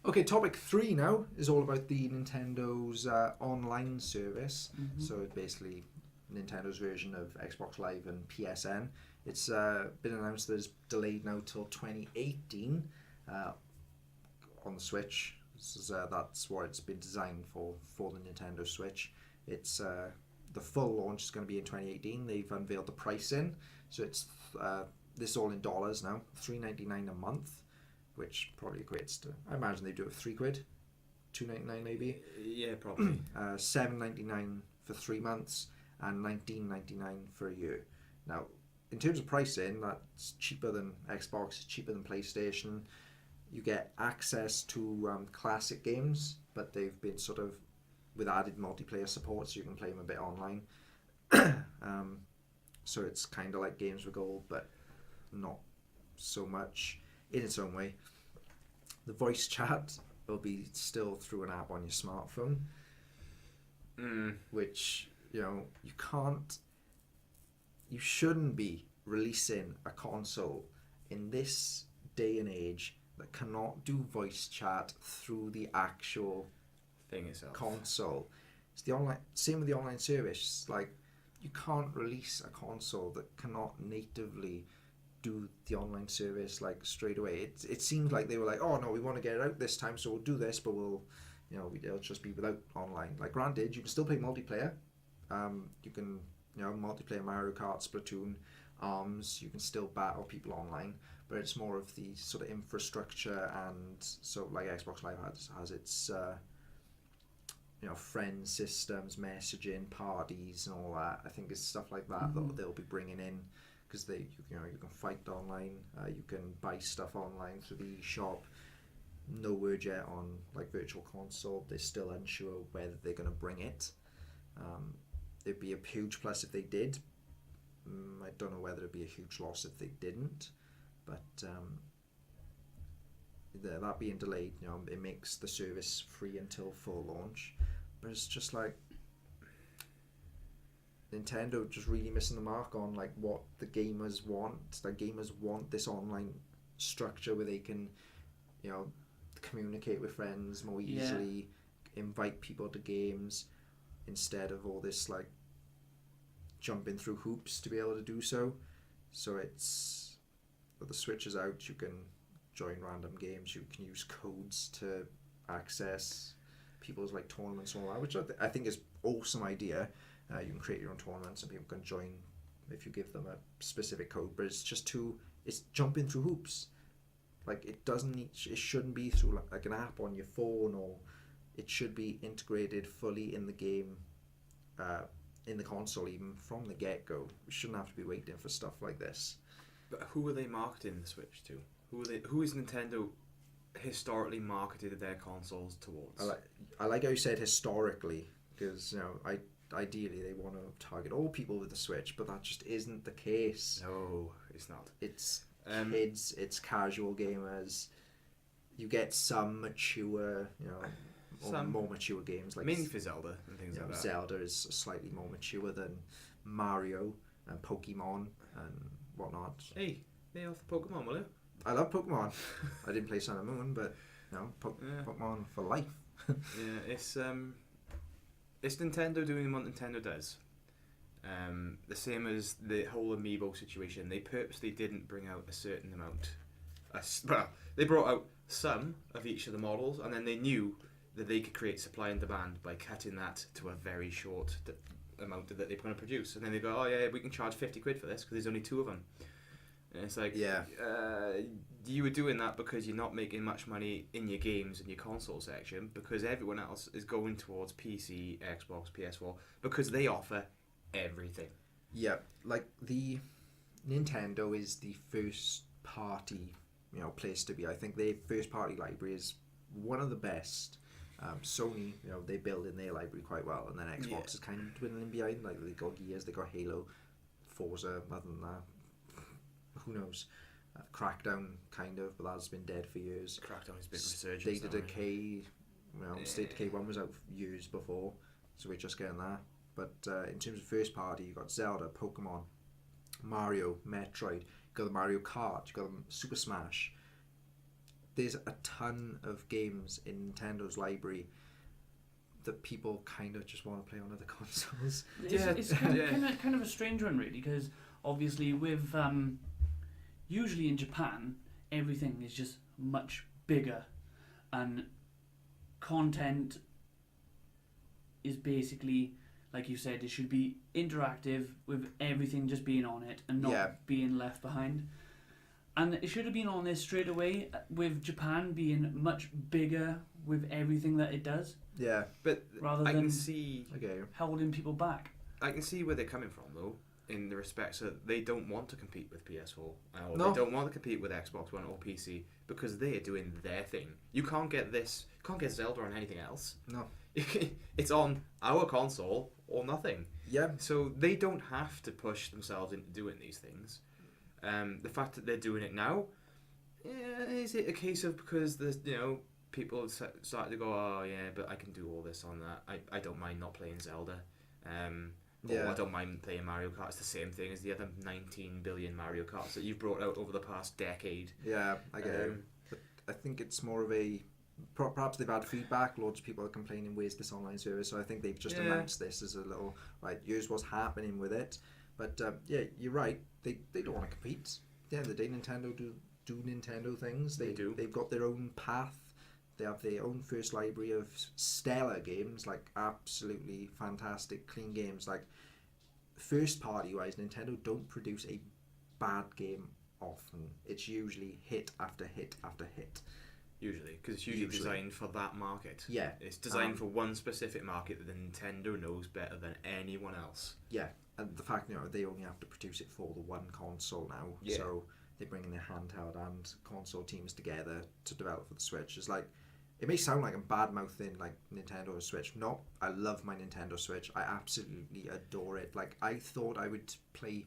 Okay, topic 3 now is all about the Nintendo's online service. Mm-hmm. So it's basically Nintendo's version of Xbox Live and PSN. It's been announced that it's delayed now till 2018 on the Switch. That's what it's been designed for the Nintendo Switch. It's the full launch is going to be in 2018. They've unveiled the pricing, so it's this is all in dollars now, $3.99 a month, which probably equates to, I imagine they do it for £3, $2.99 maybe. Yeah, probably. $7.99 for 3 months and $19.99 for a year. Now, in terms of pricing, that's cheaper than Xbox, cheaper than PlayStation. You get access to classic games, but they've been sort of with added multiplayer support, so you can play them a bit online. So it's kind of like games with gold, but not so much in its own way. The voice chat will be still through an app on your smartphone, which, you shouldn't be releasing a console in this day and age that cannot do voice chat through the actual thing itself. Console. It's the online. Same with the online service. Like, you can't release a console that cannot natively do the online service like straight away. It seems like they were like, oh no, we want to get it out this time, so we'll do this, but it'll just be without online. Like, granted, you can still play multiplayer. You can multiplayer Mario Kart, Splatoon, ARMS. You can still battle people online, but it's more of the sort of infrastructure, and so like Xbox Live has its friend systems, messaging, parties, and all that. I think it's stuff like that that they'll be bringing in, because you can fight online, you can buy stuff online through the shop. No word yet on like Virtual Console. They're still unsure whether they're going to bring it. It'd be a huge plus if they did. I don't know whether it'd be a huge loss if they didn't, but that being delayed, it makes the service free until full launch. But it's just like Nintendo just really missing the mark on like what the gamers want. The gamers want this online structure where they can, communicate with friends more easily, invite people to games, instead of all this like jumping through hoops to be able to do so. So it's, with the Switch is out, you can join random games, you can use codes to access people's like tournaments and all that, which I think is awesome idea. You can create your own tournaments and people can join if you give them a specific code, but it's jumping through hoops. Like, it shouldn't be through like an app on your phone, or it should be integrated fully in the game, in the console, even from the get-go. We shouldn't have to be waiting for stuff like this. But who are they marketing the Switch to? Who is Nintendo historically marketed their consoles towards? I like how you said historically, because ideally they want to target all people with the Switch, but that just isn't the case. No, it's not. It's kids, it's casual gamers. You get some mature, more mature games, like mainly for Zelda and things like that. Zelda is slightly more mature than Mario and Pokemon and whatnot. Hey, lay off the Pokemon, will you? I love Pokemon. I didn't play Sun and Moon, but Pokemon for life. Yeah, it's Nintendo doing what Nintendo does. The same as the whole Amiibo situation. They purposely didn't bring out a certain amount. They brought out some of each of the models, and then they knew that they could create supply and demand by cutting that to a very short amount that they're going to produce. And then they go, oh yeah, we can charge £50 for this because there's only 2 of them. And it's like, you were doing that because you're not making much money in your games and your console section, because everyone else is going towards PC, Xbox, PS4, because they offer everything. Yeah, like the Nintendo is the first party, place to be. I think their first party library is one of the best. Sony, they build in their library quite well, and then Xbox is kind of dwindling behind. Like, they got Gears, they got Halo, Forza. Other than that, who knows? Crackdown, kind of, but that's been dead for years. Crackdown has been resurgence. State of Decay, State of Decay 1 was out years before, so we're just getting that. But in terms of first party, you've got Zelda, Pokemon, Mario, Metroid, you've got the Mario Kart, you've got Super Smash. there's a ton of games in Nintendo's library that people kind of just want to play on other consoles. It's kind of a strange one, really, because obviously with usually in Japan everything is just much bigger, and content is basically, like you said, it should be interactive with everything just being on it and not being left behind. And it should have been on this straight away, with Japan being much bigger with everything that it does. Yeah, but rather I than can see holding people back. I can see where they're coming from, though, in the respects that they don't want to compete with PS4, or No. they don't want to compete with Xbox One or PC, because they're doing their thing. You can't get Zelda on anything else. No. It's on our console or nothing. Yeah. So they don't have to push themselves into doing these things. The fact that they're doing it now, is it a case of because the people start to go, oh yeah, but I can do all this on that. I don't mind not playing Zelda. Or I don't mind playing Mario Kart. It's the same thing as the other 19 billion Mario Karts that you've brought out over the past decade. Yeah, I get it. But I think it's more of a... Perhaps they've had feedback. Loads of people are complaining, where's this online service? So I think they've just announced this as a little... Right, here's what's happening with it. But you're right. They don't want to compete. At the end of the day, Nintendo do Nintendo things. They do. They've got their own path. They have their own first library of stellar games, like absolutely fantastic, clean games. Like first party wise, Nintendo don't produce a bad game often. It's usually hit after hit after hit. Usually, because it's usually designed for that market. Yeah. It's designed for one specific market that Nintendo knows better than anyone else. Yeah, and the fact, they only have to produce it for the one console now. Yeah. So they're bringing their handheld and console teams together to develop for the Switch. It's like, it may sound like I'm bad-mouthing like Nintendo Switch. No, I love my Nintendo Switch. I absolutely adore it. Like, I thought I would play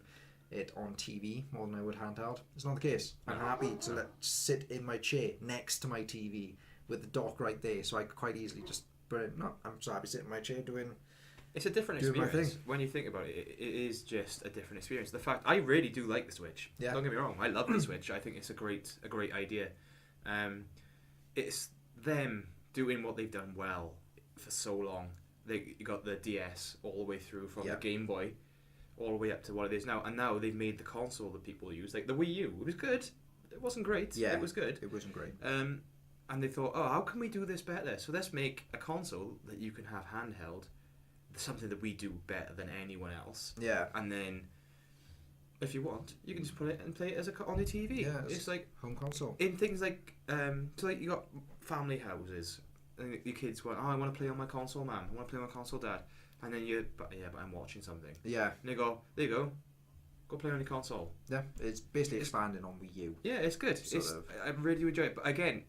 it on TV more than I would handheld. It's not the case. I'm happy to sit in my chair next to my TV with the dock right there, so I could quite easily just put it. No, I'm so happy sitting in my chair doing. It's a different experience. When you think about it, it is just a different experience. The fact I really do like the Switch. Yeah. Don't get me wrong. I love the Switch. I think it's a great idea. It's them doing what they've done well for so long. They got the DS all the way through from the Game Boy all the way up to what it is now, and now they've made the console that people use, like the Wii U. It was good. It wasn't great. Yeah, it was good. It wasn't great. And they thought, oh, how can we do this better? So let's make a console that you can have handheld, something that we do better than anyone else. Yeah. And then, if you want, you can just put it and play it on your TV. Yeah, it's like home console. In things like, so like you got family houses, and your kids go, oh, I want to play on my console, Mum. I want to play on my console, Dad. And then but I'm watching something. Yeah. And they go, there you go. Go play on your console. Yeah, it's basically expanding on Wii U. Yeah, it's good. I really enjoy it. But again,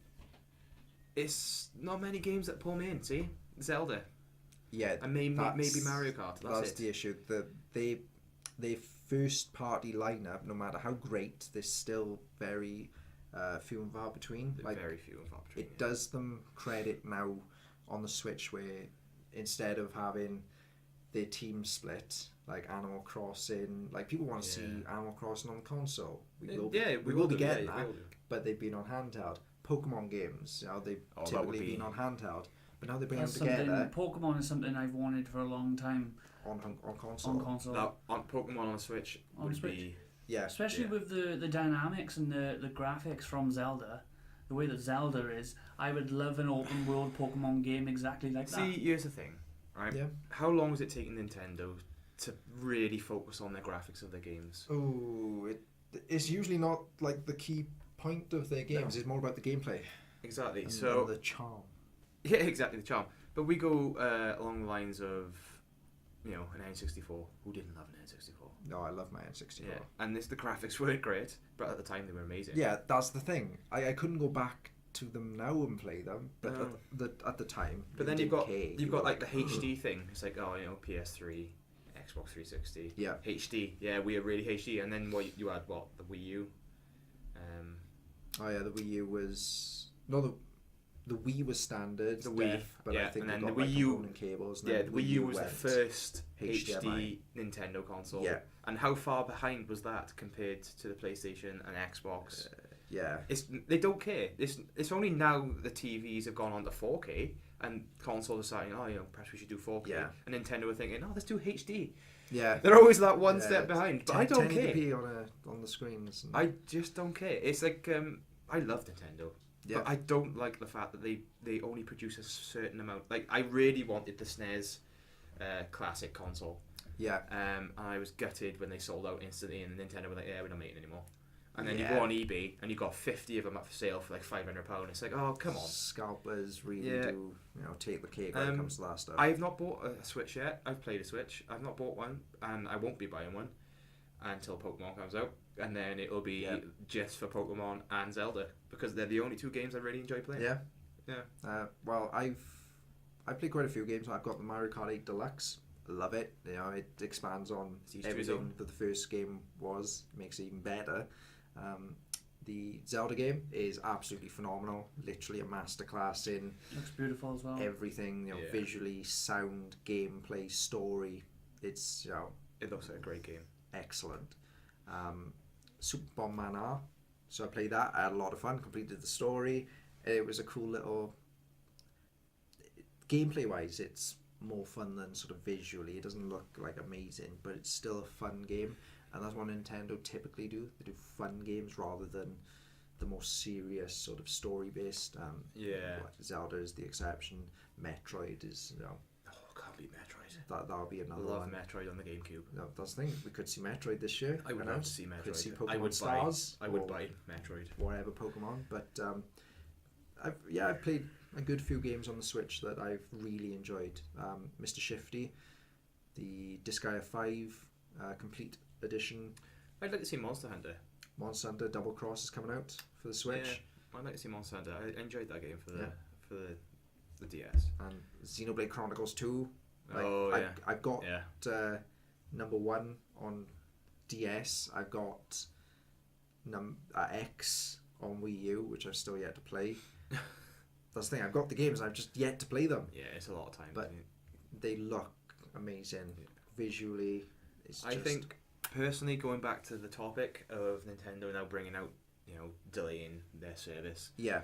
it's not many games that pull me in. See, Zelda. Yeah, and maybe Mario Kart. That's the issue. The first party lineup, no matter how great, they're still very few and far between. Very few and far between. It does them credit now on the Switch, where instead of having their team split, like Animal Crossing, like people want to see Animal Crossing on the console. We will be getting that, but they've been on handheld. Pokemon games, they've typically been on handheld, but now they're bringing them together. Pokemon is something I've wanted for a long time. On console. On console. Now, on Pokemon on Switch would be... Yeah. Especially with the dynamics and the graphics from Zelda, the way that Zelda is, I would love an open world Pokemon game exactly like that. See, here's the thing, right? Yeah. How long was it taking Nintendo to really focus on the graphics of their games? Oh, it's usually not like the key point of their games. It's more about the gameplay. Exactly. And so the charm. Yeah, exactly, the charm. But we go along the lines of, an N64. Who didn't love an N64? No, I love my N64. Yeah, and the graphics weren't great, but at the time they were amazing. Yeah, that's the thing. I couldn't go back to them now and play them, but at the time. But then you've got like the HD thing. It's like PS3, Xbox 360. Yeah. HD. Yeah, we are really HD. And then you had the Wii U. The Wii U was the Wii was standard. The Wii, but I think and then got, the Wii U component cables. And the Wii U was the first HD Nintendo console. Yeah. And how far behind was that compared to the PlayStation and Xbox? Yeah. They don't care. It's only now the TVs have gone on to 4K and consoles are saying, perhaps we should do 4K. Yeah. And Nintendo are thinking, let's do HD. Yeah. They're always that one step behind. But I don't care. 1080p on the screens. I just don't care. It's like I love Nintendo. Yeah. But I don't like the fact that they only produce a certain amount. Like, I really wanted the SNES classic console. Yeah. And I was gutted when they sold out instantly, and Nintendo were like, "Yeah, we're not making it anymore." And then Yeah. you go on eBay and you got 50 of them up for sale for like £500. It's like, oh, come on. Scalpers really do, take the cake when it comes to that stuff. I have not bought a Switch yet. I've played a Switch. I've not bought one, and I won't be buying one until Pokemon comes out, and then it'll be just for Pokemon and Zelda, because they're the only two games I really enjoy playing. Yeah. Yeah. Well, I've played quite a few games. I've got the Mario Kart 8 Deluxe. I love it. It expands on everything that the first game was. Makes it even better. The Zelda game is absolutely phenomenal. Literally a masterclass in Looks beautiful as well. everything. Visually, sound, gameplay, story. It's it looks like a great game. Excellent. Super Bomberman R. So I played that. I had a lot of fun. Completed the story. It was a cool little. Gameplay wise, it's more fun than sort of visually. It doesn't look like amazing, but it's still a fun game. And that's what Nintendo typically do. They do fun games rather than the more serious sort of story-based. Zelda is the exception. Metroid is, Can't beat Metroid. That'll be another Love one. Metroid on the GameCube. No, that's the thing. We could see Metroid this year. I would love to see Metroid. Could see Pokemon Stars. I would buy Metroid. Whatever Pokemon. But I've played a good few games on the Switch that I've really enjoyed. Mr. Shifty, the Disgaea 5 Complete Edition. I'd like to see Monster Hunter. Monster Hunter Double Cross is coming out for the Switch. Yeah, I'd like to see Monster Hunter. I enjoyed that game for the DS. And Xenoblade Chronicles 2. I've got number 1 on DS. I've got X on Wii U, which I've still yet to play. That's the thing. I've got the games. I've just yet to play them. Yeah, it's a lot of time. But they look amazing visually. I think personally, going back to the topic of Nintendo now bringing out, delaying their service. Yeah.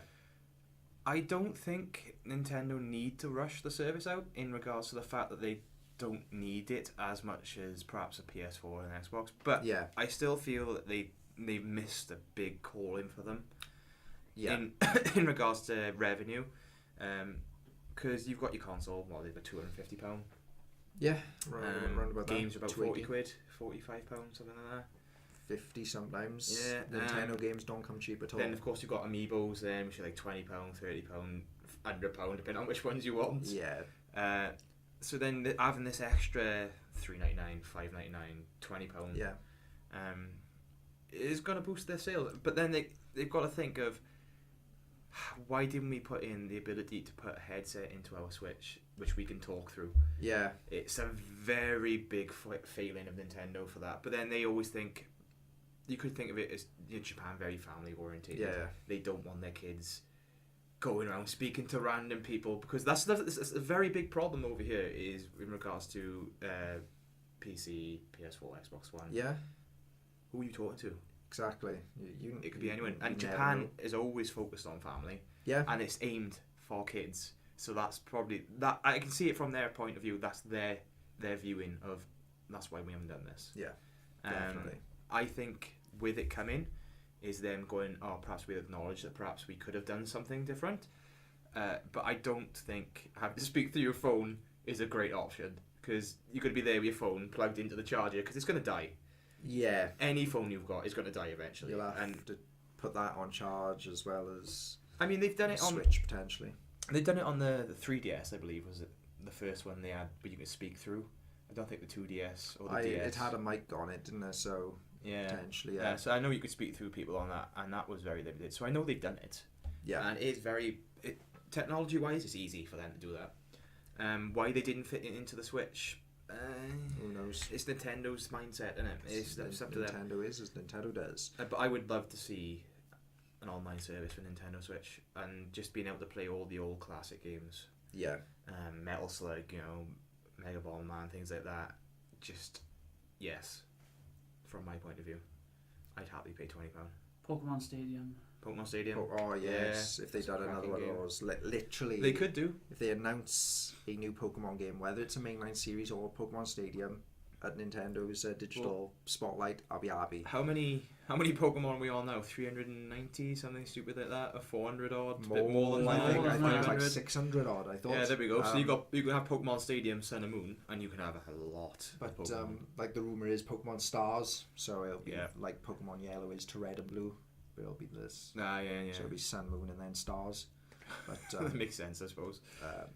I don't think Nintendo need to rush the service out in regards to the fact that they don't need it as much as perhaps a PS4 and Xbox. But I still feel that they've missed a big call in for them. Yeah. In regards to revenue, because you've got your console, they've got £250. Yeah, round about games that. About 40 quid, £45, something like that. 50 sometimes. Yeah. Nintendo games don't come cheap at all. Then of course you've got Amiibos, which are like £20, £30, £100, depending on which ones you want. Yeah. So then having this extra £3.99, £5.99, £20. Is going to boost their sales, but then they've got to think of, why didn't we put in the ability to put a headset into our Switch, which we can talk through? Yeah. It's a very big failing of Nintendo for that. But then they always think, you could think of it as Japan very family oriented. Yeah. They don't want their kids going around speaking to random people, because that's a very big problem over here is in regards to PC, PS4, Xbox One. Yeah. Who are you talking to? Exactly. It could be anyone. And Japan is always focused on family. Yeah. And it's aimed for kids. So that's probably that. I can see it from their point of view. That's their viewing of. That's why we haven't done this. Yeah. Definitely. I think with it coming, is them going. Oh, perhaps we acknowledge that perhaps we could have done something different. But I don't think having to speak through your phone is a great option, because you're going to be there with your phone plugged into the charger, because it's going to die. Yeah. Any phone you've got is going to die eventually. You'll have to put that on charge as well as. I mean, they've done it on Switch potentially. They've done it on the 3DS, I believe, was it the first one they had, where you could speak through. I don't think the 2DS or the DS. It had a mic on it, didn't it? So potentially, yeah. So I know you could speak through people on that, and that was very limited. So I know they've done it. Yeah. And it's technology-wise, it's easy for them to do that. Why they didn't fit it into the Switch? Who knows? It's Nintendo's mindset, isn't it? It's up to them. Nintendo is as Nintendo does. But I would love to see an online service for Nintendo Switch, and just being able to play all the old classic games. Yeah. Metal Slug, Mega Bomberman, things like that. Just, yes. From my point of view, I'd happily pay £20. Pokemon Stadium. Pokemon Stadium. Oh yes, if they it's done a another cracking one of game. those, literally, They could do. if they announce a new Pokemon game, whether it's a mainline series or Pokemon Stadium at Nintendo's digital spotlight, I'll be happy. How many Pokemon are we on now? 390, something stupid like that, or 400 odd? More than I that. think More it's than like 500. 600 odd. I thought. Yeah, there we go. So you can have Pokemon Stadium, Sun and Moon, and you can have a lot. But of Pokemon. like the rumor is Pokemon Stars, so it'll be Yeah. like Pokemon Yellow is to Red and Blue, but it'll be this. Yeah. So it'll be Sun, Moon, and then Stars. But That makes sense, I suppose.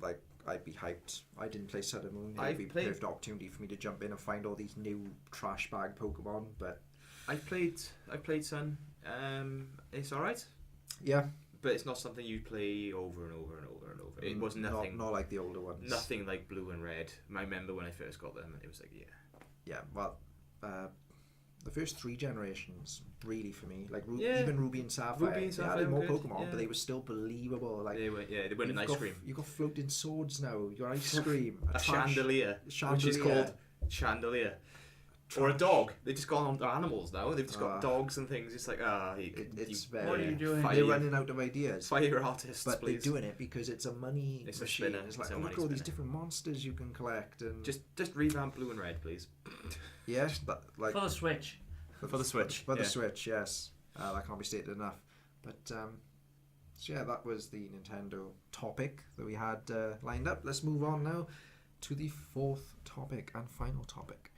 like I'd be hyped. I didn't play Sun and Moon. I've It'd be a played- perfect opportunity for me to jump in and find all these new trash bag Pokemon. But I played Sun. It's alright, yeah, but it's not something you play over and over and over and over. It was nothing. Not like the older ones. Nothing like Blue and Red. I remember when I first got them, and it was like, Yeah, well, the first 3 generations really for me, like Yeah. even Ruby and Sapphire, Ruby and they Sapphire added more were good, Pokemon, yeah. but they were still believable. Like they went in you've ice got cream. You got floating swords now. You got ice cream. A trash- chandelier, which is called Chandelier. Or a dog. They've just gone on to animals now. They've just got dogs and things. It's like, it's you, very. What are you doing? They're running out of ideas. fire your artists, But please. they're doing it because it's a money It's a machine. spinner. It's like, It's a oh, look money at all these spinner. different monsters you can collect, and Just revamp Blue and Red, please. yes, but like For the Switch. For the Switch. For the yeah. Switch, yes, that can't be stated enough. But so yeah, that was the Nintendo topic that we had lined up. Let's move on now to the 4th topic and final topic.